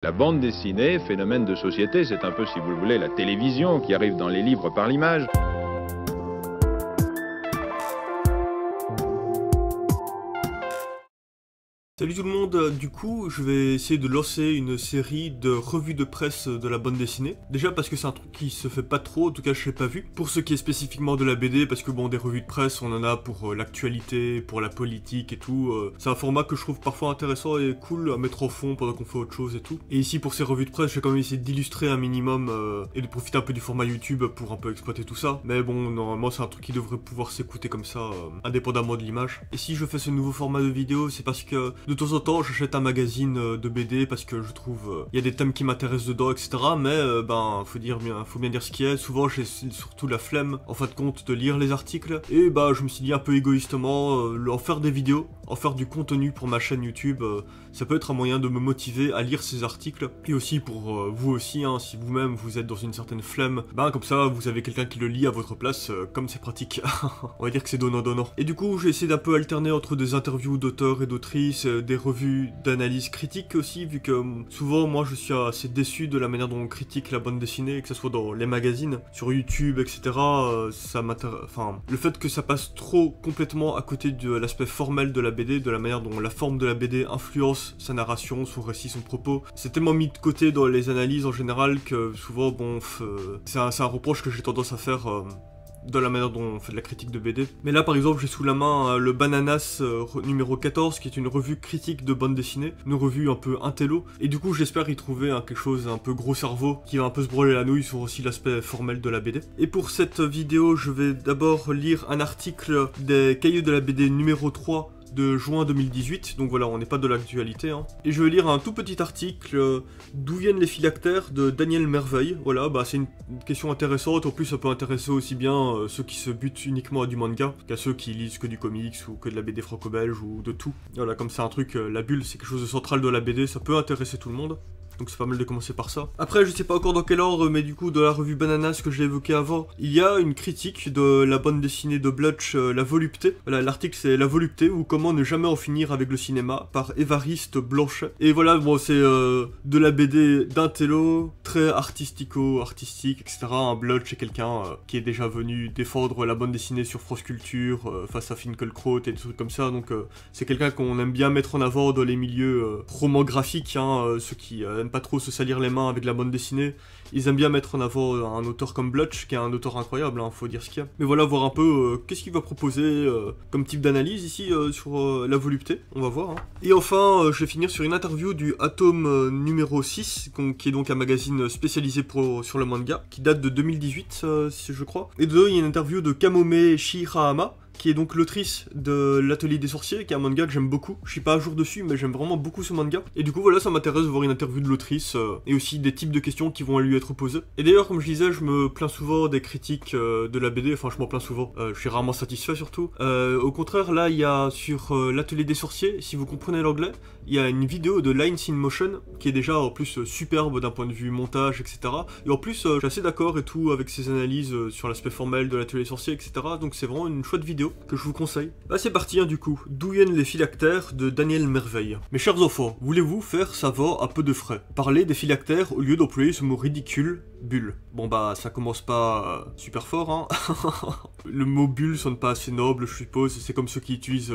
La bande dessinée, phénomène de société, c'est un peu, si vous le voulez, la télévision qui arrive dans les livres par l'image. Salut tout le monde, du coup je vais essayer de lancer une série de revues de presse de la bande dessinée. Déjà parce que c'est un truc qui se fait pas trop, en tout cas je l'ai pas vu. Pour ce qui est spécifiquement de la BD, parce que bon, des revues de presse on en a pour l'actualité, pour la politique et tout. C'est un format que je trouve parfois intéressant et cool à mettre en fond pendant qu'on fait autre chose et tout. Et ici pour ces revues de presse je vais quand même essayer d'illustrer un minimum et de profiter un peu du format YouTube pour un peu exploiter tout ça. Mais bon, normalement c'est un truc qui devrait pouvoir s'écouter comme ça, indépendamment de l'image. Et si je fais ce nouveau format de vidéo, c'est parce que de temps en temps, j'achète un magazine de BD parce que je trouve il y a des thèmes qui m'intéressent dedans, etc. Mais ben, faut bien dire ce qui est. Souvent, j'ai surtout la flemme, en fin de compte, de lire les articles. Et bah, je me suis dit un peu égoïstement, en faire des vidéos, en faire du contenu pour ma chaîne YouTube, ça peut être un moyen de me motiver à lire ces articles. Et aussi pour vous aussi, hein, si vous-même vous êtes dans une certaine flemme, ben comme ça, vous avez quelqu'un qui le lit à votre place, comme c'est pratique. On va dire que c'est donnant-donnant. Et du coup, j'ai essayé d'un peu alterner entre des interviews d'auteurs et d'autrices, des revues d'analyse critique aussi, vu que souvent moi je suis assez déçu de la manière dont on critique la bande dessinée, que ce soit dans les magazines, sur YouTube, etc. Ça m'intéresse. Enfin, le fait que ça passe trop complètement à côté de l'aspect formel de la BD, de la manière dont la forme de la BD influence sa narration, son récit, son propos, c'est tellement mis de côté dans les analyses en général que souvent, bon, c'est un reproche que j'ai tendance à faire. Dans la manière dont on fait de la critique de BD. Mais là par exemple j'ai sous la main le Bananas numéro 14 qui est une revue critique de bande dessinée, une revue un peu intello, et du coup j'espère y trouver quelque chose un peu gros cerveau qui va un peu se brûler la nouille sur aussi l'aspect formel de la BD. Et pour cette vidéo je vais d'abord lire un article des Cahiers de la BD numéro 3 de juin 2018, donc voilà, on n'est pas de l'actualité, hein. Et je vais lire un tout petit article d'où viennent les phylactères de Daniel Merveille. Voilà, bah c'est une question intéressante, en plus ça peut intéresser aussi bien ceux qui se butent uniquement à du manga qu'à ceux qui lisent que du comics ou que de la BD franco-belge ou de tout. Voilà, comme c'est un truc, la bulle c'est quelque chose de central de la BD, ça peut intéresser tout le monde. Donc c'est pas mal de commencer par ça. Après, je sais pas encore dans quel ordre, mais du coup, dans la revue Bananas que j'ai évoqué avant, il y a une critique de la bande dessinée de Blutch, La Volupté. Voilà, l'article c'est La Volupté, ou Comment ne jamais en finir avec le cinéma, par Évariste Blanchet. Et voilà, bon, c'est de la BD d'intello, très artistique, etc. Un Blutch est quelqu'un qui est déjà venu défendre la bande dessinée sur France Culture, face à Finkielkraut et des trucs comme ça, donc c'est quelqu'un qu'on aime bien mettre en avant dans les milieux romans graphiques, hein, ceux qui aiment pas trop se salir les mains avec la bande dessinée, ils aiment bien mettre en avant un auteur comme Blutch, qui est un auteur incroyable, hein, faut dire ce qu'il y a. Mais voilà, voir un peu qu'est-ce qu'il va proposer comme type d'analyse ici sur La Volupté, on va voir. Hein. Et enfin, je vais finir sur une interview du Atome numéro 6, qui est donc un magazine spécialisé sur le manga, qui date de 2018, si je crois. Et dedans, il y a une interview de Kamome Shirahama, qui est donc l'autrice de l'Atelier des Sorciers, qui est un manga que j'aime beaucoup. Je suis pas à jour dessus, mais j'aime vraiment beaucoup ce manga. Et du coup, voilà, ça m'intéresse de voir une interview de l'autrice, et aussi des types de questions qui vont lui être posées. Et d'ailleurs, comme je disais, je me plains souvent des critiques de la BD, enfin je m'en plains souvent, je suis rarement satisfait surtout. Au contraire, là, il y a sur l'Atelier des Sorciers, si vous comprenez l'anglais, il y a une vidéo de Lines in Motion, qui est déjà en plus superbe d'un point de vue montage, etc. Et en plus, je suis assez d'accord et tout avec ses analyses sur l'aspect formel de l'Atelier des Sorciers, etc. Donc c'est vraiment une chouette vidéo que je vous conseille. Bah c'est parti, hein, du coup. D'où viennent les phylactères de Daniel Merveille. Mes chers enfants, voulez-vous faire savoir à peu de frais? Parlez des phylactères au lieu d'employer ce mot ridicule, bulle. Bon bah ça commence pas super fort, hein. Le mot bulle sonne pas assez noble, je suppose. C'est comme ceux qui utilisent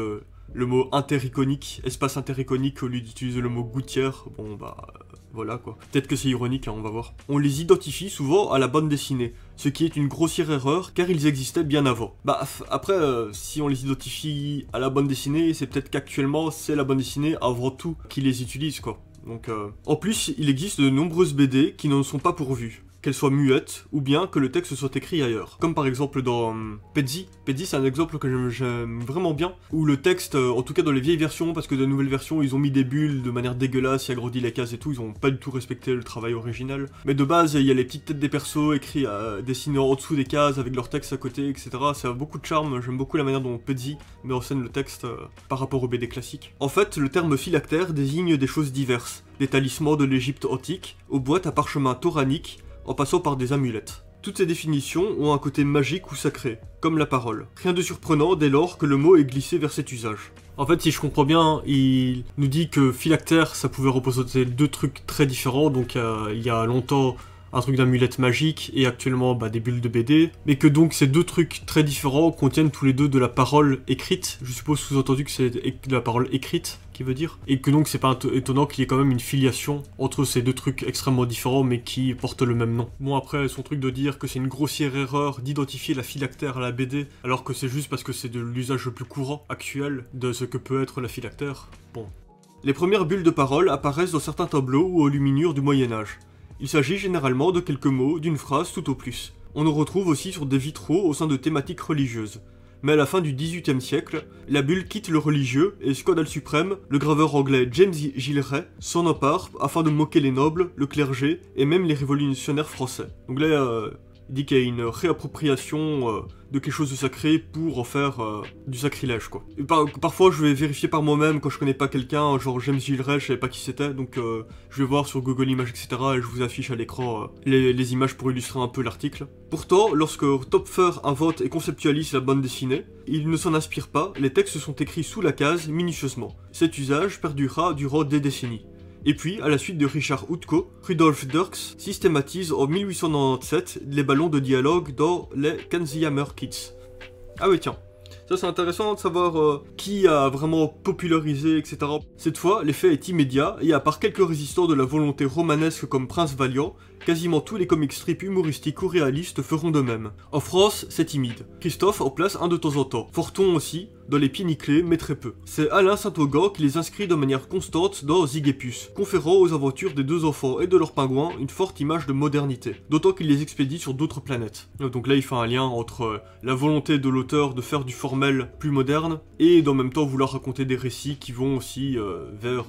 le mot intericonique, espace intericonique au lieu d'utiliser le mot gouttière. Bon bah voilà quoi. Peut-être que c'est ironique, hein, on va voir. On les identifie souvent à la bande dessinée, ce qui est une grossière erreur car ils existaient bien avant. Bah après, si on les identifie à la bande dessinée, c'est peut-être qu'actuellement c'est la bande dessinée avant tout qui les utilise quoi. Donc en plus, il existe de nombreuses BD qui n'en sont pas pourvues, qu'elles soient muettes, ou bien que le texte soit écrit ailleurs. Comme par exemple dans Pedzi. Pedzi, c'est un exemple que j'aime vraiment bien, où le texte, en tout cas dans les vieilles versions, parce que dans les nouvelles versions, ils ont mis des bulles de manière dégueulasse, ils agrandissent les cases et tout, ils ont pas du tout respecté le travail original. Mais de base, il y a les petites têtes des persos écrits, dessinés en dessous des cases, avec leur texte à côté, etc. Ça a beaucoup de charme, j'aime beaucoup la manière dont Pedzi met en scène le texte par rapport au BD classique. En fait, le terme phylactère désigne des choses diverses, des talismans de l'Égypte antique, aux boîtes à parchemin toranique, en passant par des amulettes. Toutes ces définitions ont un côté magique ou sacré, comme la parole. Rien de surprenant dès lors que le mot est glissé vers cet usage. En fait, si je comprends bien, il nous dit que phylactère, ça pouvait représenter deux trucs très différents, donc il y a longtemps un truc d'amulette magique et actuellement des bulles de BD, mais que donc ces deux trucs très différents contiennent tous les deux de la parole écrite, je suppose sous-entendu que c'est de la parole écrite qui veut dire, et que donc c'est pas étonnant qu'il y ait quand même une filiation entre ces deux trucs extrêmement différents mais qui portent le même nom. Bon après son truc de dire que c'est une grossière erreur d'identifier la phylactère à la BD alors que c'est juste parce que c'est de l'usage le plus courant actuel de ce que peut être la phylactère, bon. Les premières bulles de parole apparaissent dans certains tableaux ou enluminures du Moyen-Âge. Il s'agit généralement de quelques mots, d'une phrase tout au plus. On en retrouve aussi sur des vitraux au sein de thématiques religieuses. Mais à la fin du XVIIIe siècle, la bulle quitte le religieux et scandale suprême, le graveur anglais James Gillray s'en empare afin de moquer les nobles, le clergé et même les révolutionnaires français. Donc là, il dit qu'il y a une réappropriation de quelque chose de sacré pour en faire du sacrilège, quoi. Et parfois, je vais vérifier par moi-même quand je connais pas quelqu'un, genre James Gillray, je savais pas qui c'était, donc je vais voir sur Google Images, etc. et je vous affiche à l'écran les images pour illustrer un peu l'article. Pourtant, lorsque Topfer invente et conceptualise la bande dessinée, il ne s'en inspire pas, les textes sont écrits sous la case minutieusement. Cet usage perdurera durant des décennies. Et puis, à la suite de Richard Utko, Rudolf Dirks systématise en 1897 les ballons de dialogue dans les Kanzihammer Kids. Ah oui tiens, ça c'est intéressant de savoir qui a vraiment popularisé, etc. Cette fois, l'effet est immédiat, et à part quelques résistants de la volonté romanesque comme Prince Valiant, quasiment tous les comic strips humoristiques ou réalistes feront de même. En France, c'est timide. Christophe en place un de temps en temps. Forton aussi, dans les pieds nickelés, mais très peu. C'est Alain Saint-Augan qui les inscrit de manière constante dans Zig et Puce, conférant aux aventures des deux enfants et de leurs pingouins une forte image de modernité, d'autant qu'il les expédie sur d'autres planètes. Donc là il fait un lien entre la volonté de l'auteur de faire du formel plus moderne, et d'en même temps vouloir raconter des récits qui vont aussi vers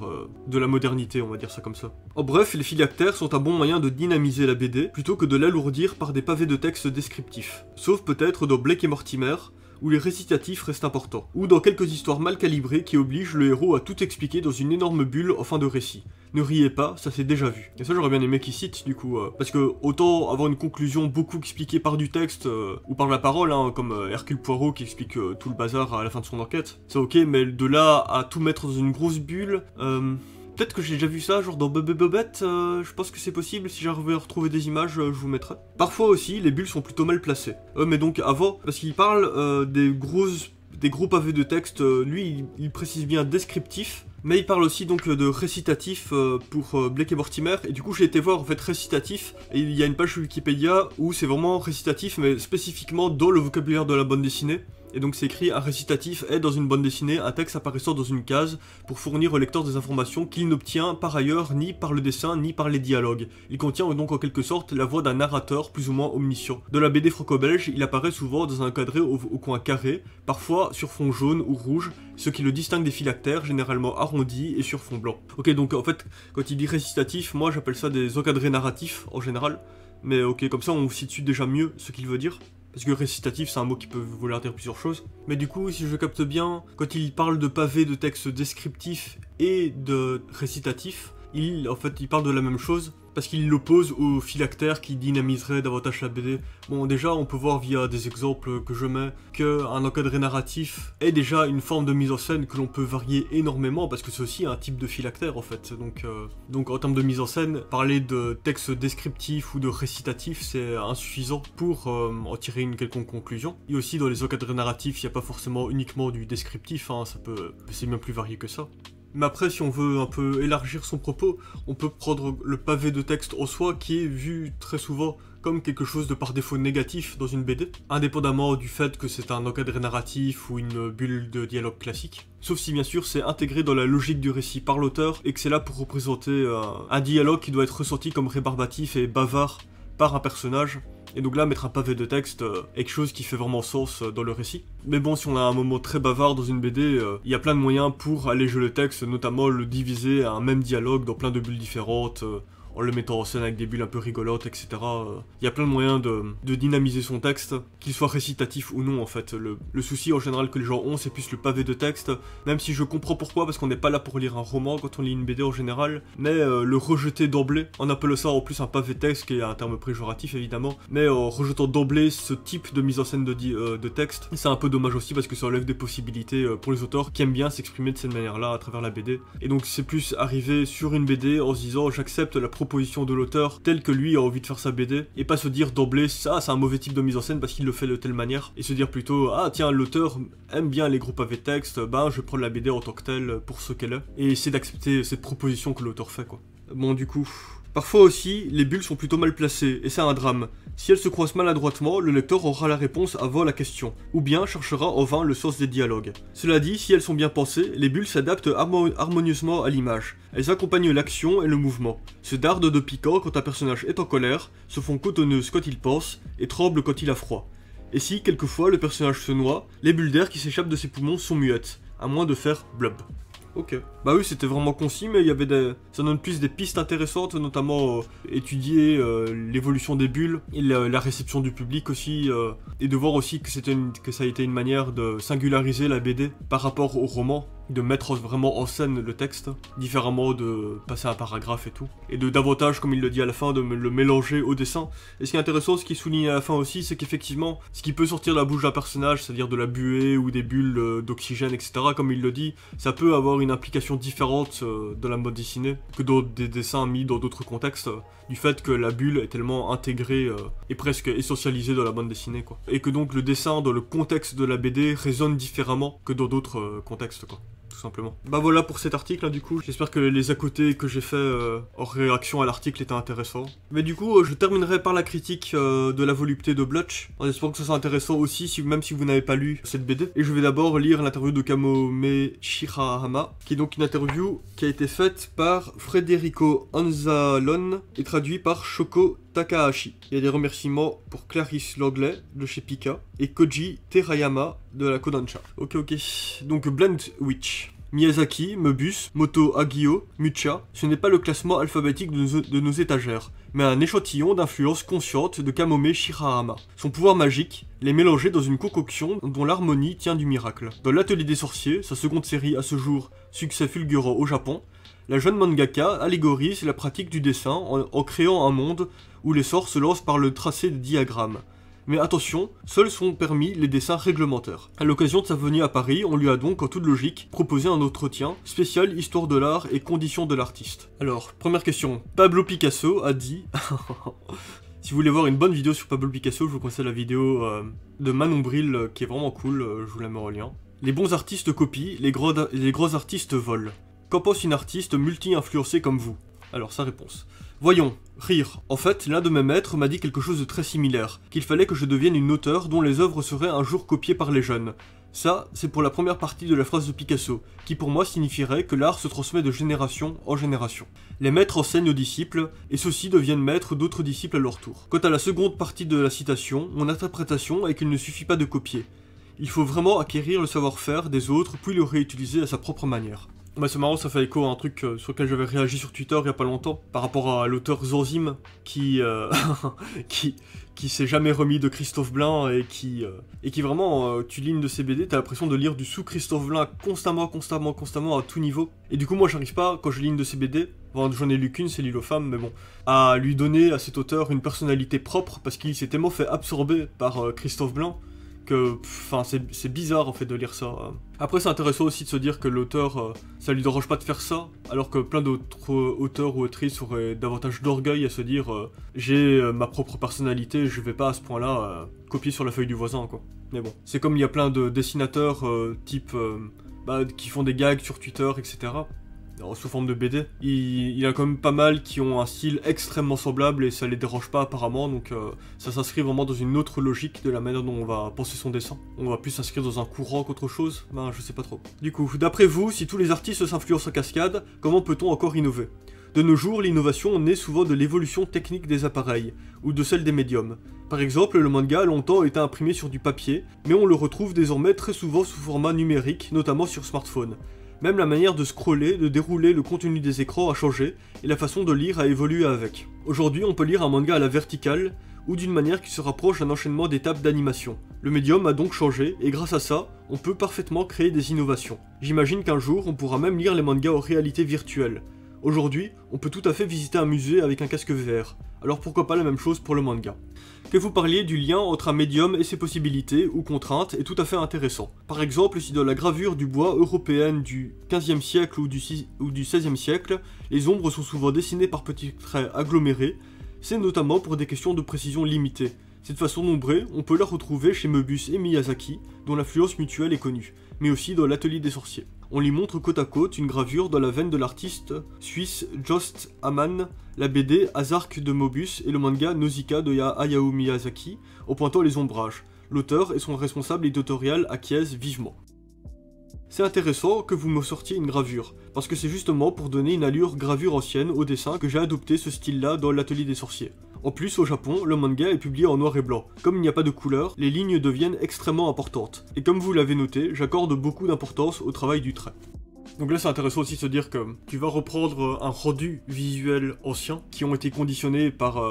de la modernité, on va dire ça comme ça. En bref, les phylactères sont un bon moyen de dynamiser la BD, plutôt que de l'alourdir par des pavés de texte descriptifs. Sauf peut-être dans Blake et Mortimer, où les récitatifs restent importants, ou dans quelques histoires mal calibrées qui obligent le héros à tout expliquer dans une énorme bulle en fin de récit. Ne riez pas, ça s'est déjà vu. Et ça j'aurais bien aimé qu'il cite du coup, parce que autant avoir une conclusion beaucoup expliquée par du texte, ou par la parole, comme Hercule Poirot qui explique tout le bazar à la fin de son enquête, c'est ok, mais de là à tout mettre dans une grosse bulle, peut-être que j'ai déjà vu ça, genre dans Bubble Bobette, je pense que c'est possible, si j'arrive à retrouver des images, je vous mettrai. Parfois aussi, les bulles sont plutôt mal placées. Mais donc avant, parce qu'il parle des gros pavés de texte, lui il précise bien descriptif, mais il parle aussi donc de récitatif pour Blake et Mortimer, et du coup j'ai été voir en fait récitatif, et il y a une page Wikipédia où c'est vraiment récitatif, mais spécifiquement dans le vocabulaire de la bande dessinée. Et donc c'est écrit: un récitatif est dans une bande dessinée un texte apparaissant dans une case pour fournir au lecteur des informations qu'il n'obtient par ailleurs ni par le dessin ni par les dialogues. Il contient donc en quelque sorte la voix d'un narrateur plus ou moins omniscient. Dans la BD franco-belge, il apparaît souvent dans un cadré au coin carré, parfois sur fond jaune ou rouge, ce qui le distingue des phylactères, généralement arrondis et sur fond blanc. Ok, donc en fait, quand il dit récitatif, moi j'appelle ça des encadrés narratifs en général, mais ok, comme ça on situe déjà mieux ce qu'il veut dire. Parce que récitatif, c'est un mot qui peut vouloir dire plusieurs choses. Mais du coup, si je capte bien, quand il parle de pavés de texte descriptif et de récitatif, il parle de la même chose, parce qu'il l'oppose au phylactère qui dynamiserait davantage la BD. Bon, déjà, on peut voir via des exemples que je mets, qu'un encadré narratif est déjà une forme de mise en scène que l'on peut varier énormément, parce que c'est aussi un type de phylactère, en fait. Donc en termes de mise en scène, parler de texte descriptif ou de récitatif, c'est insuffisant pour en tirer une quelconque conclusion. Et aussi, dans les encadrés narratifs, il n'y a pas forcément uniquement du descriptif, c'est bien plus varié que ça. Mais après, si on veut un peu élargir son propos, on peut prendre le pavé de texte en soi qui est vu très souvent comme quelque chose de par défaut négatif dans une BD, indépendamment du fait que c'est un encadré narratif ou une bulle de dialogue classique. Sauf si bien sûr c'est intégré dans la logique du récit par l'auteur et que c'est là pour représenter un dialogue qui doit être ressenti comme rébarbatif et bavard par un personnage. Et donc là, mettre un pavé de texte est quelque chose qui fait vraiment sens dans le récit. Mais bon, si on a un moment très bavard dans une BD, il y a plein de moyens pour alléger le texte, notamment le diviser à un même dialogue dans plein de bulles différentes. en le mettant en scène avec des bulles un peu rigolotes, etc. Il y a plein de moyens de dynamiser son texte, qu'il soit récitatif ou non en fait. Le souci en général que les gens ont, c'est plus le pavé de texte, même si je comprends pourquoi, parce qu'on n'est pas là pour lire un roman quand on lit une BD en général, mais le rejeter d'emblée, on appelle ça en plus un pavé texte, qui est un terme péjoratif évidemment, mais en rejetant d'emblée ce type de mise en scène de texte, c'est un peu dommage aussi parce que ça enlève des possibilités pour les auteurs qui aiment bien s'exprimer de cette manière-là à travers la BD. Et donc c'est plus arriver sur une BD en se disant j'accepte la proposition de l'auteur telle que lui a envie de faire sa BD, et pas se dire d'emblée ça c'est un mauvais type de mise en scène parce qu'il le fait de telle manière, et se dire plutôt ah tiens l'auteur aime bien les gros pavés texte, ben je vais prendre la BD en tant que telle pour ce qu'elle est, et essayer d'accepter cette proposition que l'auteur fait quoi. Bon du coup... Parfois aussi, les bulles sont plutôt mal placées, et c'est un drame. Si elles se croisent maladroitement, le lecteur aura la réponse avant la question, ou bien cherchera en vain le sens des dialogues. Cela dit, si elles sont bien pensées, les bulles s'adaptent harmonieusement à l'image. Elles accompagnent l'action et le mouvement, se dardent de piquant quand un personnage est en colère, se font cotonneuses quand il pense, et tremblent quand il a froid. Et si, quelquefois, le personnage se noie, les bulles d'air qui s'échappent de ses poumons sont muettes, à moins de faire blob. Ok. Bah oui, c'était vraiment concis, mais il y avait ça donne plus des pistes intéressantes, notamment étudier l'évolution des bulles, et la réception du public aussi, et de voir aussi que ça a été une manière de singulariser la BD par rapport au roman, de mettre vraiment en scène le texte, différemment de passer un paragraphe et tout, et de davantage, comme il le dit à la fin, de le mélanger au dessin. Et ce qui est intéressant, ce qu'il souligne à la fin aussi, c'est qu'effectivement, ce qui peut sortir de la bouche d'un personnage, c'est-à-dire de la buée ou des bulles d'oxygène, etc., comme il le dit, ça peut avoir une implication différente de la bande dessinée que dans des dessins mis dans d'autres contextes, du fait que la bulle est tellement intégrée et presque essentialisée dans la bande dessinée, quoi. Et que donc le dessin dans le contexte de la BD résonne différemment que dans d'autres contextes, quoi. Tout simplement. Bah voilà pour cet article, hein, du coup. J'espère que les à côté que j'ai fait en réaction à l'article étaient intéressants. Mais du coup, je terminerai par la critique de la volupté de Blutch, en espérant que ça soit intéressant aussi, même si vous n'avez pas lu cette BD. Et je vais d'abord lire l'interview de Kamome Shirahama, qui est donc une interview qui a été faite par Federico Anzalone et traduit par Shoko Takahashi. Il y a des remerciements pour Clarisse Langlais de chez Pika et Koji Terayama de la Kodansha. Ok. Donc Blend Witch. Miyazaki, Moebius, Moto Hagio, Mucha, ce n'est pas le classement alphabétique de nos étagères, mais un échantillon d'influence consciente de Kamome Shirahama. Son pouvoir magique, les mélanger dans une concoction dont l'harmonie tient du miracle. Dans l'Atelier des sorciers, sa seconde série à ce jour, succès fulgurant au Japon, la jeune mangaka allégorise la pratique du dessin en créant un monde où les sorts se lancent par le tracé de diagrammes. Mais attention, seuls sont permis les dessins réglementaires. À l'occasion de sa venue à Paris, on lui a donc, en toute logique, proposé un entretien spécial histoire de l'art et conditions de l'artiste. Alors, première question. Pablo Picasso a dit... Si vous voulez voir une bonne vidéo sur Pablo Picasso, je vous conseille la vidéo de Manon Bril, qui est vraiment cool, je vous la mets en lien. Les bons artistes copient, les gros artistes volent. Qu'en pense une artiste multi-influencée comme vous? Alors, sa réponse. Voyons, rire. En fait, l'un de mes maîtres m'a dit quelque chose de très similaire, qu'il fallait que je devienne une auteure dont les œuvres seraient un jour copiées par les jeunes. Ça, c'est pour la première partie de la phrase de Picasso, qui pour moi signifierait que l'art se transmet de génération en génération. Les maîtres enseignent aux disciples, et ceux-ci deviennent maîtres d'autres disciples à leur tour. Quant à la seconde partie de la citation, mon interprétation est qu'il ne suffit pas de copier. Il faut vraiment acquérir le savoir-faire des autres, puis le réutiliser à sa propre manière. Bah c'est marrant, ça fait écho à un truc sur lequel j'avais réagi sur Twitter il y a pas longtemps, par rapport à l'auteur Zanzim, qui s'est jamais remis de Christophe Blain, et qui vraiment, tu lis une de ses BD, t'as l'impression de lire du sous-Christophe Blain constamment, à tout niveau. Et du coup moi j'arrive pas, quand je lis une de ses BD, bon, j'en ai lu qu'une, c'est L'île aux femmes, mais bon, à lui donner à cet auteur une personnalité propre, parce qu'il s'est tellement fait absorber par Christophe Blain, que, enfin, c'est bizarre en fait de lire ça. Après, c'est intéressant aussi de se dire que l'auteur, ça lui dérange pas de faire ça, alors que plein d'autres auteurs ou autrices auraient davantage d'orgueil à se dire j'ai ma propre personnalité, je vais pas à ce point-là copier sur la feuille du voisin, quoi. Mais bon, c'est comme il y a plein de dessinateurs qui font des gags sur Twitter, etc. Sous forme de BD, il y a quand même pas mal qui ont un style extrêmement semblable et ça les dérange pas apparemment, donc ça s'inscrit vraiment dans une autre logique de la manière dont on va penser son dessin. On va plus s'inscrire dans un courant qu'autre chose, ben je sais pas trop. Du coup, d'après vous, si tous les artistes s'influencent en cascade, comment peut-on encore innover? De nos jours, l'innovation naît souvent de l'évolution technique des appareils, ou de celle des médiums. Par exemple, le manga a longtemps été imprimé sur du papier, mais on le retrouve désormais très souvent sous format numérique, notamment sur smartphone. Même la manière de scroller, de dérouler le contenu des écrans a changé, et la façon de lire a évolué avec. Aujourd'hui, on peut lire un manga à la verticale, ou d'une manière qui se rapproche d'un enchaînement d'étapes d'animation. Le médium a donc changé, et grâce à ça, on peut parfaitement créer des innovations. J'imagine qu'un jour, on pourra même lire les mangas en réalité virtuelle. Aujourd'hui, on peut tout à fait visiter un musée avec un casque VR, alors pourquoi pas la même chose pour le manga. Que vous parliez du lien entre un médium et ses possibilités ou contraintes est tout à fait intéressant. Par exemple, si dans la gravure du bois européenne du 15e siècle ou du 16e siècle, les ombres sont souvent dessinées par petits traits agglomérés, c'est notamment pour des questions de précision limitée. Cette façon d'ombrer, on peut la retrouver chez Moebius et Miyazaki, dont l'influence mutuelle est connue, mais aussi dans l'atelier des sorciers. On lui montre côte à côte une gravure dans la veine de l'artiste suisse Jost Amann, la BD Azark de Moebius et le manga Nausicaa de Hayao Miyazaki, en pointant les ombrages. L'auteur et son responsable éditorial acquiescent vivement. C'est intéressant que vous me sortiez une gravure, parce que c'est justement pour donner une allure gravure ancienne au dessin que j'ai adopté ce style-là dans l'atelier des sorciers. En plus, au Japon, le manga est publié en noir et blanc. Comme il n'y a pas de couleur, les lignes deviennent extrêmement importantes. Et comme vous l'avez noté, j'accorde beaucoup d'importance au travail du trait. Donc là c'est intéressant aussi de se dire que tu vas reprendre un rendu visuel ancien qui ont été conditionnés par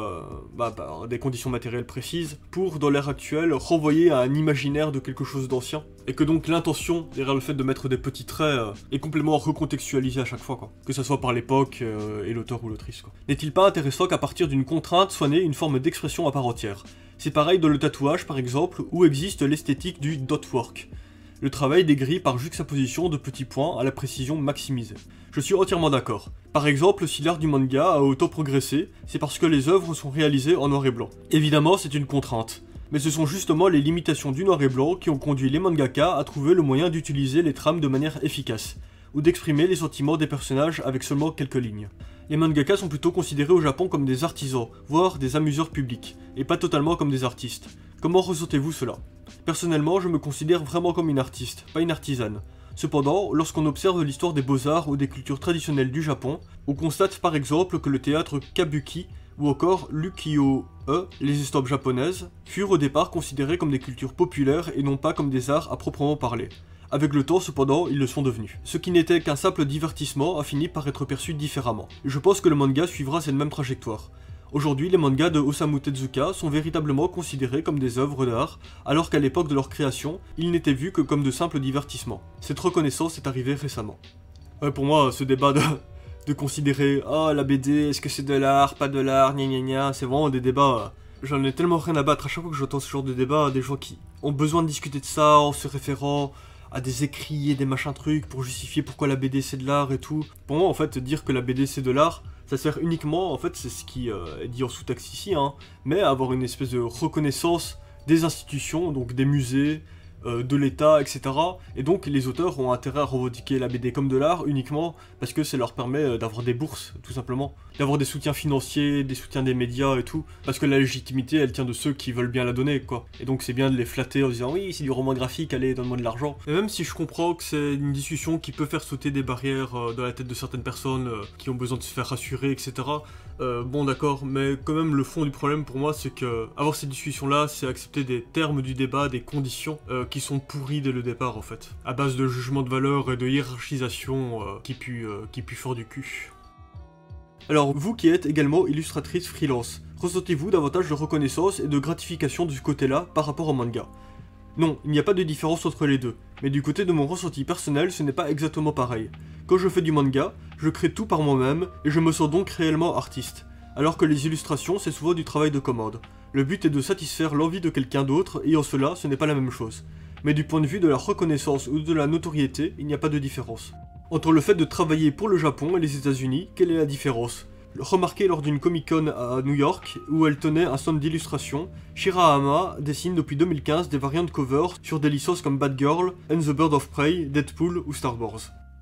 des conditions matérielles précises pour dans l'ère actuelle renvoyer à un imaginaire de quelque chose d'ancien et que donc l'intention derrière le fait de mettre des petits traits est complètement recontextualisée à chaque fois quoi, que ça soit par l'époque et l'auteur ou l'autrice quoi. N'est-il pas intéressant qu'à partir d'une contrainte soit née une forme d'expression à part entière? C'est pareil dans le tatouage par exemple où existe l'esthétique du dot work. Le travail décrit par juxtaposition de petits points à la précision maximisée. Je suis entièrement d'accord. Par exemple, si l'art du manga a autant progressé, c'est parce que les œuvres sont réalisées en noir et blanc. Évidemment, c'est une contrainte. Mais ce sont justement les limitations du noir et blanc qui ont conduit les mangaka à trouver le moyen d'utiliser les trames de manière efficace, ou d'exprimer les sentiments des personnages avec seulement quelques lignes. Les mangaka sont plutôt considérés au Japon comme des artisans, voire des amuseurs publics, et pas totalement comme des artistes. Comment ressentez-vous cela? Personnellement, je me considère vraiment comme une artiste, pas une artisane. Cependant, lorsqu'on observe l'histoire des beaux-arts ou des cultures traditionnelles du Japon, on constate par exemple que le théâtre kabuki ou encore l'ukiyo-e, les estampes japonaises, furent au départ considérées comme des cultures populaires et non pas comme des arts à proprement parler. Avec le temps, cependant, ils le sont devenus. Ce qui n'était qu'un simple divertissement a fini par être perçu différemment. Je pense que le manga suivra cette même trajectoire. Aujourd'hui, les mangas de Osamu Tezuka sont véritablement considérés comme des œuvres d'art, alors qu'à l'époque de leur création, ils n'étaient vus que comme de simples divertissements. Cette reconnaissance est arrivée récemment. Ouais, pour moi, ce débat de considérer « Ah, la BD, est-ce que c'est de l'art, pas de l'art, gna gna gna », c'est vraiment des débats... J'en ai tellement rien à battre à chaque fois que j'entends ce genre de débat, des gens qui ont besoin de discuter de ça en se référant à des écrits et des machins trucs pour justifier pourquoi la BD c'est de l'art et tout. Pour moi, en fait, dire que la BD c'est de l'art, ça sert uniquement, en fait, c'est ce qui est dit en sous-texte ici, hein, mais à avoir une espèce de reconnaissance des institutions, donc des musées, de l'État, etc. Et donc les auteurs ont intérêt à revendiquer la BD comme de l'art uniquement parce que ça leur permet d'avoir des bourses, tout simplement. D'avoir des soutiens financiers, des soutiens des médias et tout. Parce que la légitimité, elle tient de ceux qui veulent bien la donner, quoi. Et donc c'est bien de les flatter en disant oui, c'est du roman graphique, allez, donne-moi de l'argent. Et même si je comprends que c'est une discussion qui peut faire sauter des barrières dans la tête de certaines personnes qui ont besoin de se faire rassurer, etc. Bon d'accord, mais quand même le fond du problème pour moi c'est que avoir cette discussion là c'est accepter des termes du débat, des conditions qui sont pourries dès le départ en fait, à base de jugement de valeur et de hiérarchisation qui pue fort du cul. Alors vous qui êtes également illustratrice freelance, ressentez-vous davantage de reconnaissance et de gratification de ce côté-là par rapport au manga? Non, il n'y a pas de différence entre les deux, mais du côté de mon ressenti personnel, ce n'est pas exactement pareil. Quand je fais du manga, je crée tout par moi-même, et je me sens donc réellement artiste. Alors que les illustrations, c'est souvent du travail de commande. Le but est de satisfaire l'envie de quelqu'un d'autre, et en cela, ce n'est pas la même chose. Mais du point de vue de la reconnaissance ou de la notoriété, il n'y a pas de différence. Entre le fait de travailler pour le Japon et les États-Unis, quelle est la différence? Remarqué lors d'une Comic-Con à New York, où elle tenait un stand d'illustration, Shirahama dessine depuis 2015 des variantes cover sur des licences comme Batgirl, and the Bird of Prey, Deadpool ou Star Wars.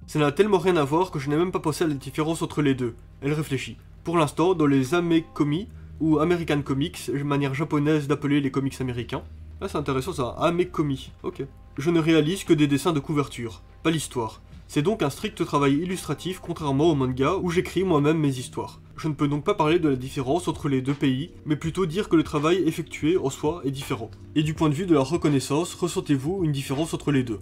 Ça n'a tellement rien à voir que je n'ai même pas pensé à la différence entre les deux. Elle réfléchit. Pour l'instant, dans les Amekomi, ou American Comics, manière japonaise d'appeler les comics américains. Ah, c'est intéressant ça, Amekomi, ok. Je ne réalise que des dessins de couverture, pas l'histoire. C'est donc un strict travail illustratif contrairement au manga où j'écris moi-même mes histoires. Je ne peux donc pas parler de la différence entre les deux pays, mais plutôt dire que le travail effectué en soi est différent. Et du point de vue de la reconnaissance, ressentez-vous une différence entre les deux?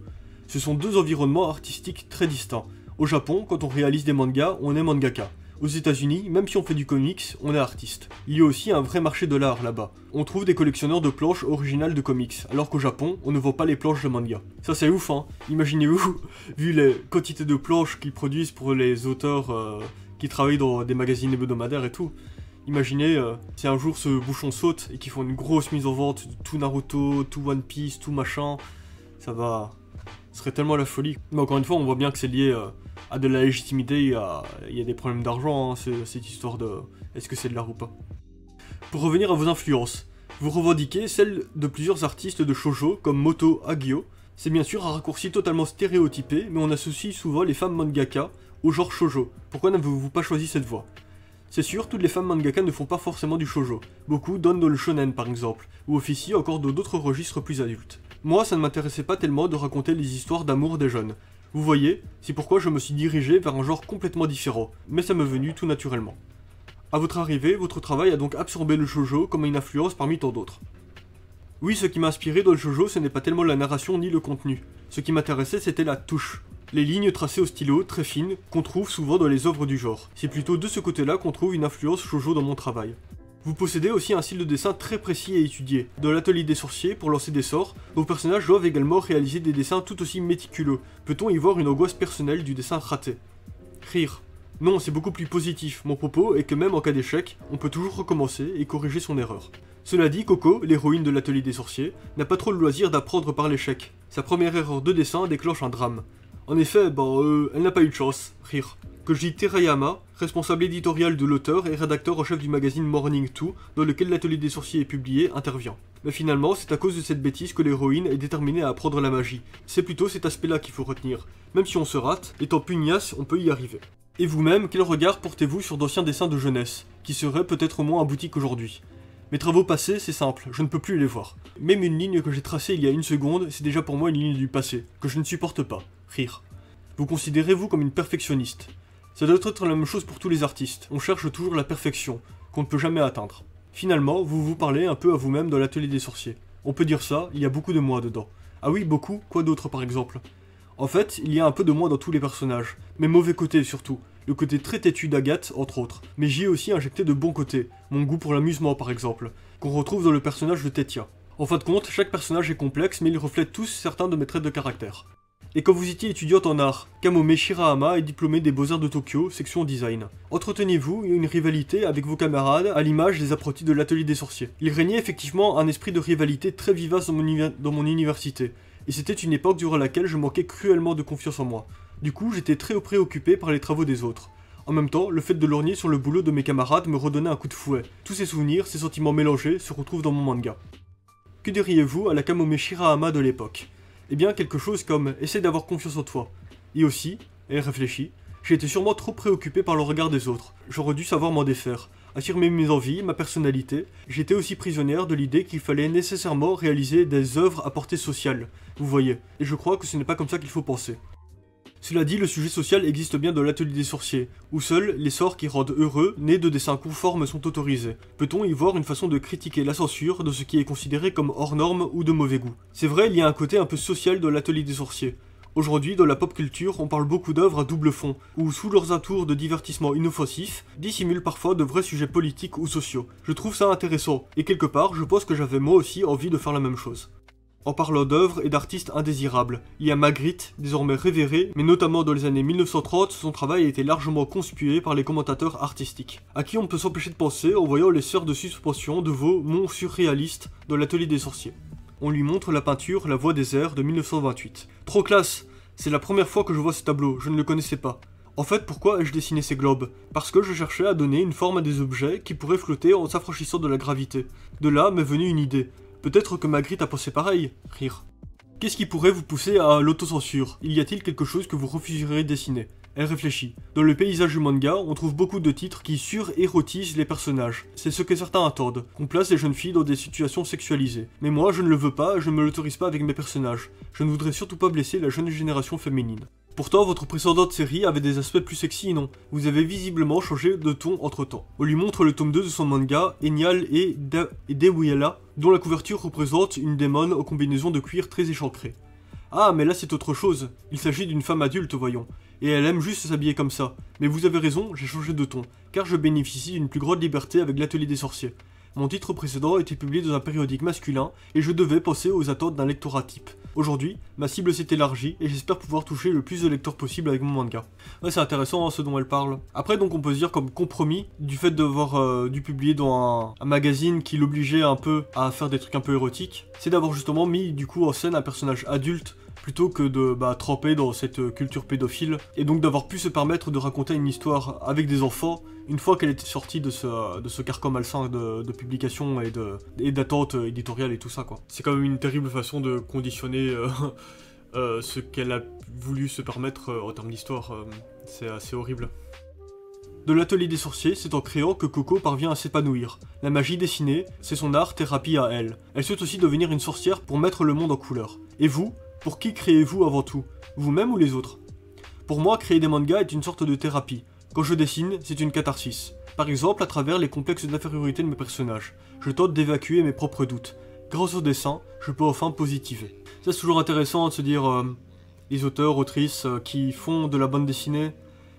Ce sont deux environnements artistiques très distincts. Au Japon, quand on réalise des mangas, on est mangaka. Aux États-Unis, même si on fait du comics, on est artiste. Il y a aussi un vrai marché de l'art là-bas. On trouve des collectionneurs de planches originales de comics, alors qu'au Japon, on ne vend pas les planches de manga. Ça c'est ouf hein, imaginez-vous, vu les quantités de planches qu'ils produisent pour les auteurs qui travaillent dans des magazines hebdomadaires et tout. Imaginez si un jour ce bouchon saute et qu'ils font une grosse mise en vente de tout Naruto, tout One Piece, tout machin, ça serait tellement la folie. Mais encore une fois, on voit bien que c'est lié à de la légitimité, il y a des problèmes d'argent, hein, cette histoire de est-ce que c'est de l'art ou pas. Pour revenir à vos influences, vous revendiquez celles de plusieurs artistes de shoujo comme Moto Hagio. C'est bien sûr un raccourci totalement stéréotypé, mais on associe souvent les femmes mangaka au genre shoujo. Pourquoi n'avez-vous pas choisi cette voie? C'est sûr, toutes les femmes mangaka ne font pas forcément du shoujo. Beaucoup donnent dans le shonen par exemple, ou officient encore dans d'autres registres plus adultes. Moi, ça ne m'intéressait pas tellement de raconter les histoires d'amour des jeunes. Vous voyez, c'est pourquoi je me suis dirigé vers un genre complètement différent, mais ça m'est venu tout naturellement. À votre arrivée, votre travail a donc absorbé le shoujo comme une influence parmi tant d'autres. Oui, ce qui m'a inspiré dans le shoujo, ce n'est pas tellement la narration ni le contenu. Ce qui m'intéressait, c'était la touche. Les lignes tracées au stylo, très fines, qu'on trouve souvent dans les œuvres du genre. C'est plutôt de ce côté-là qu'on trouve une influence shoujo dans mon travail. Vous possédez aussi un style de dessin très précis et étudié. Dans l'atelier des sorciers, pour lancer des sorts, vos personnages doivent également réaliser des dessins tout aussi méticuleux. Peut-on y voir une angoisse personnelle du dessin raté? Rire. Non, c'est beaucoup plus positif. Mon propos est que même en cas d'échec, on peut toujours recommencer et corriger son erreur. Cela dit, Coco, l'héroïne de l'atelier des sorciers, n'a pas trop le loisir d'apprendre par l'échec. Sa première erreur de dessin déclenche un drame. En effet, elle n'a pas eu de chance. Rire. Koji Terayama, responsable éditorial de l'auteur et rédacteur en chef du magazine Morning 2, dans lequel l'atelier des sorciers est publié, intervient. Mais finalement, c'est à cause de cette bêtise que l'héroïne est déterminée à apprendre la magie. C'est plutôt cet aspect-là qu'il faut retenir. Même si on se rate, étant pugnace, on peut y arriver. Et vous-même, quel regard portez-vous sur d'anciens dessins de jeunesse, qui seraient peut-être moins aboutis qu'aujourd'hui? Mes travaux passés, c'est simple, je ne peux plus les voir. Même une ligne que j'ai tracée il y a une seconde, c'est déjà pour moi une ligne du passé, que je ne supporte pas. Rire. Vous considérez-vous comme une perfectionniste? Ça doit être la même chose pour tous les artistes, on cherche toujours la perfection, qu'on ne peut jamais atteindre. Finalement, vous vous parlez un peu à vous-même dans l'atelier des sorciers. On peut dire ça, il y a beaucoup de moi dedans. Ah oui, beaucoup, quoi d'autre par exemple? En fait, il y a un peu de moi dans tous les personnages, mes mauvais côtés surtout, le côté très têtu d'Agathe entre autres, mais j'y ai aussi injecté de bons côtés, mon goût pour l'amusement par exemple, qu'on retrouve dans le personnage de Tetia. En fin de compte, chaque personnage est complexe mais ils reflètent tous certains de mes traits de caractère. Et quand vous étiez étudiante en art, Kamome Shirahama est diplômé des Beaux-Arts de Tokyo, section design. Entreteniez-vous une rivalité avec vos camarades à l'image des apprentis de l'atelier des sorciers? Il régnait effectivement un esprit de rivalité très vivace dans mon université, et c'était une époque durant laquelle je manquais cruellement de confiance en moi. Du coup, j'étais très préoccupé par les travaux des autres. En même temps, le fait de lorgner sur le boulot de mes camarades me redonnait un coup de fouet. Tous ces souvenirs, ces sentiments mélangés se retrouvent dans mon manga. Que diriez-vous à la Kamome Shirahama de l'époque? Eh bien, quelque chose comme « essaie d'avoir confiance en toi ». Et aussi, elle réfléchit, j'ai été sûrement trop préoccupé par le regard des autres. J'aurais dû savoir m'en défaire. Affirmer mes envies, ma personnalité, j'étais aussi prisonnière de l'idée qu'il fallait nécessairement réaliser des œuvres à portée sociale. Vous voyez, et je crois que ce n'est pas comme ça qu'il faut penser. Cela dit, le sujet social existe bien dans l'atelier des sorciers, où seuls les sorts qui rendent heureux, nés de dessins conformes, sont autorisés. Peut-on y voir une façon de critiquer la censure de ce qui est considéré comme hors norme ou de mauvais goût? C'est vrai, il y a un côté un peu social dans l'atelier des sorciers. Aujourd'hui, dans la pop culture, on parle beaucoup d'œuvres à double fond, où sous leurs atours de divertissement inoffensif, dissimulent parfois de vrais sujets politiques ou sociaux. Je trouve ça intéressant, et quelque part, je pense que j'avais moi aussi envie de faire la même chose. En parlant d'œuvres et d'artistes indésirables, il y a Magritte, désormais révéré, mais notamment dans les années 1930, son travail a été largement conspué par les commentateurs artistiques, à qui on ne peut s'empêcher de penser en voyant les sphères de suspension de vos monts surréalistes dans l'atelier des sorciers. On lui montre la peinture La Voix des airs de 1928. Trop classe! C'est la première fois que je vois ce tableau, je ne le connaissais pas. En fait, pourquoi ai-je dessiné ces globes? Parce que je cherchais à donner une forme à des objets qui pourraient flotter en s'affranchissant de la gravité. De là m'est venue une idée. Peut-être que Magritte a pensé pareil. Rire. Qu'est-ce qui pourrait vous pousser à l'autocensure? Y a-t-il quelque chose que vous refuseriez de dessiner? Elle réfléchit. Dans le paysage du manga, on trouve beaucoup de titres qui sur-érotisent les personnages. C'est ce que certains attendent, qu'on place les jeunes filles dans des situations sexualisées. Mais moi, je ne le veux pas, je ne me l'autorise pas avec mes personnages. Je ne voudrais surtout pas blesser la jeune génération féminine. Pourtant, votre précédente série avait des aspects plus sexy, non? Vous avez visiblement changé de ton entre-temps. On lui montre le tome 2 de son manga, Enial et Deweyala, dont la couverture représente une démone aux combinaisons de cuir très échancrées. Ah, mais là c'est autre chose. Il s'agit d'une femme adulte, voyons. Et elle aime juste s'habiller comme ça. Mais vous avez raison, j'ai changé de ton, car je bénéficie d'une plus grande liberté avec l'atelier des sorciers. Mon titre précédent a été publié dans un périodique masculin, et je devais penser aux attentes d'un lectorat type. Aujourd'hui, ma cible s'est élargie, et j'espère pouvoir toucher le plus de lecteurs possible avec mon manga. Ouais, c'est intéressant ce dont elle parle. Après, donc on peut se dire comme compromis, du fait d'avoir dû publier dans un magazine qui l'obligeait un peu à faire des trucs un peu érotiques, c'est d'avoir justement mis du coup en scène un personnage adulte, plutôt que de tremper dans cette culture pédophile, et donc d'avoir pu se permettre de raconter une histoire avec des enfants, une fois qu'elle était sortie de ce carcan malsain de publication et d'attente éditoriale et tout ça, quoi. C'est quand même une terrible façon de conditionner ce qu'elle a voulu se permettre en termes d'histoire, c'est assez horrible. De l'atelier des sorciers, c'est en créant que Coco parvient à s'épanouir. La magie dessinée, c'est son art thérapie à elle. Elle souhaite aussi devenir une sorcière pour mettre le monde en couleur. Et vous ? Pour qui créez-vous avant tout? Vous-même ou les autres? Pour moi, créer des mangas est une sorte de thérapie. Quand je dessine, c'est une catharsis. Par exemple, à travers les complexes d'infériorité de mes personnages. Je tente d'évacuer mes propres doutes. Grâce au dessin, je peux enfin positiver. Ça, c'est toujours intéressant de se dire les auteurs, autrices qui font de la bande dessinée,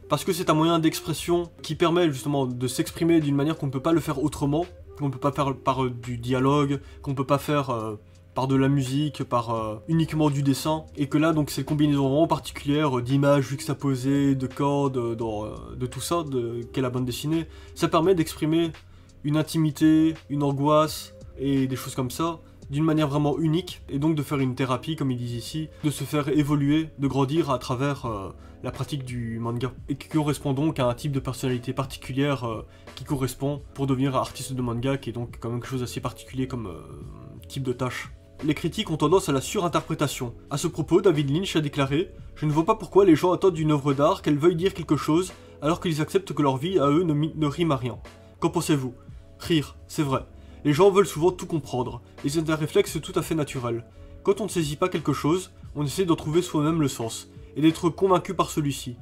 parce que c'est un moyen d'expression qui permet justement de s'exprimer d'une manière qu'on ne peut pas le faire autrement, qu'on ne peut pas faire par du dialogue, qu'on ne peut pas faire par de la musique, par uniquement du dessin, et que là donc cette combinaison vraiment particulière d'images juxtaposées, de codes, de tout ça, qu'est la bande dessinée, ça permet d'exprimer une intimité, une angoisse, et des choses comme ça, d'une manière vraiment unique, et donc de faire une thérapie, comme ils disent ici, de se faire évoluer, de grandir à travers la pratique du manga, et qui correspond donc à un type de personnalité particulière qui correspond pour devenir artiste de manga, qui est donc quand même quelque chose d'assez particulier comme type de tâche. Les critiques ont tendance à la surinterprétation. À ce propos, David Lynch a déclaré « Je ne vois pas pourquoi les gens attendent d'une œuvre d'art qu'elle veuille dire quelque chose, alors qu'ils acceptent que leur vie, à eux, ne rime à rien. Qu'en pensez-vous » Rire, c'est vrai. Les gens veulent souvent tout comprendre, et c'est un réflexe tout à fait naturel. Quand on ne saisit pas quelque chose, on essaie d'en trouver soi-même le sens, et d'être convaincu par celui-ci.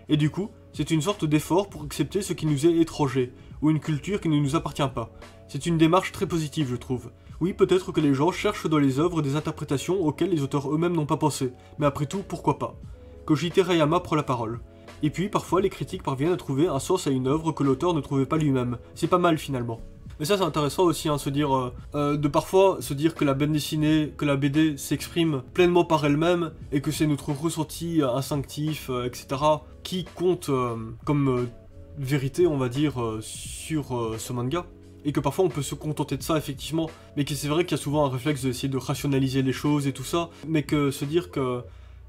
Et du coup, c'est une sorte d'effort pour accepter ce qui nous est étranger, ou une culture qui ne nous appartient pas. C'est une démarche très positive, je trouve. Oui, peut-être que les gens cherchent dans les œuvres des interprétations auxquelles les auteurs eux-mêmes n'ont pas pensé, mais après tout, pourquoi pas. Koji Terayama prend la parole. Et puis, parfois, les critiques parviennent à trouver un sens à une œuvre que l'auteur ne trouvait pas lui-même. C'est pas mal, finalement. Mais ça, c'est intéressant aussi, se dire, de parfois se dire que la bande dessinée, que la BD s'exprime pleinement par elle-même, et que c'est notre ressenti instinctif, etc., qui compte comme vérité, on va dire, sur ce manga. Et que parfois on peut se contenter de ça effectivement, mais que c'est vrai qu'il y a souvent un réflexe d'essayer de rationaliser les choses et tout ça, mais que se dire que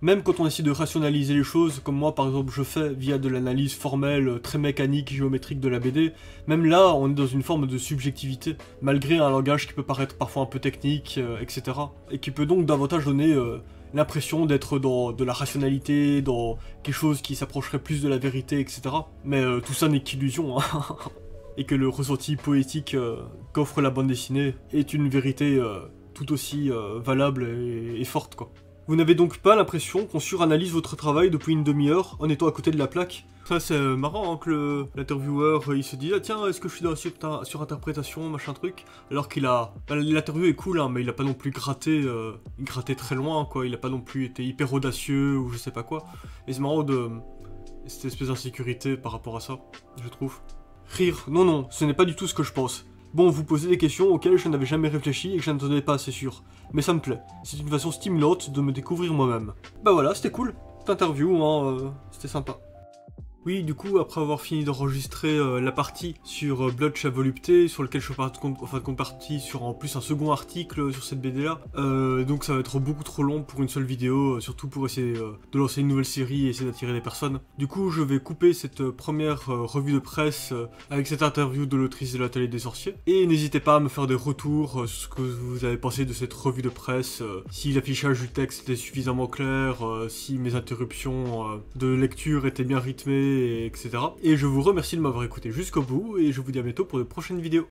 même quand on essaie de rationaliser les choses, comme moi par exemple je fais via de l'analyse formelle, très mécanique, géométrique de la BD, même là on est dans une forme de subjectivité, malgré un langage qui peut paraître parfois un peu technique, etc. Et qui peut donc davantage donner l'impression d'être dans de la rationalité, dans quelque chose qui s'approcherait plus de la vérité, etc. Mais tout ça n'est qu'illusion, hein. Et que le ressenti poétique qu'offre la bande dessinée est une vérité tout aussi valable et forte, quoi. Vous n'avez donc pas l'impression qu'on suranalyse votre travail depuis une demi-heure en étant à côté de la plaque? Ça c'est marrant hein, que l'intervieweur il se dit ah tiens est-ce que je suis dans la surinterprétation machin truc, alors qu'il a... l'interview est cool hein, mais il a pas non plus gratté très loin quoi, il a pas non plus été hyper audacieux ou je sais pas quoi, et c'est marrant de cette espèce d'insécurité par rapport à ça, je trouve. Rire, non non, ce n'est pas du tout ce que je pense. Bon, vous posez des questions auxquelles je n'avais jamais réfléchi et que je n'entendais pas assez sûr. Mais ça me plaît, c'est une façon stimulante de me découvrir moi-même. Bah voilà, c'était cool, cette interview, hein, c'était sympa. Oui, du coup, après avoir fini d'enregistrer la partie sur Blood Chat Volupté, sur lequel je suis parti sur en plus un second article sur cette BD là, donc ça va être beaucoup trop long pour une seule vidéo, surtout pour essayer de lancer une nouvelle série et essayer d'attirer des personnes. Du coup, je vais couper cette première revue de presse avec cette interview de l'autrice de l'Atelier des Sorciers, et n'hésitez pas à me faire des retours sur ce que vous avez pensé de cette revue de presse, si l'affichage du texte était suffisamment clair, si mes interruptions de lecture étaient bien rythmées, etc. Et je vous remercie de m'avoir écouté jusqu'au bout, et je vous dis à bientôt pour de prochaines vidéos.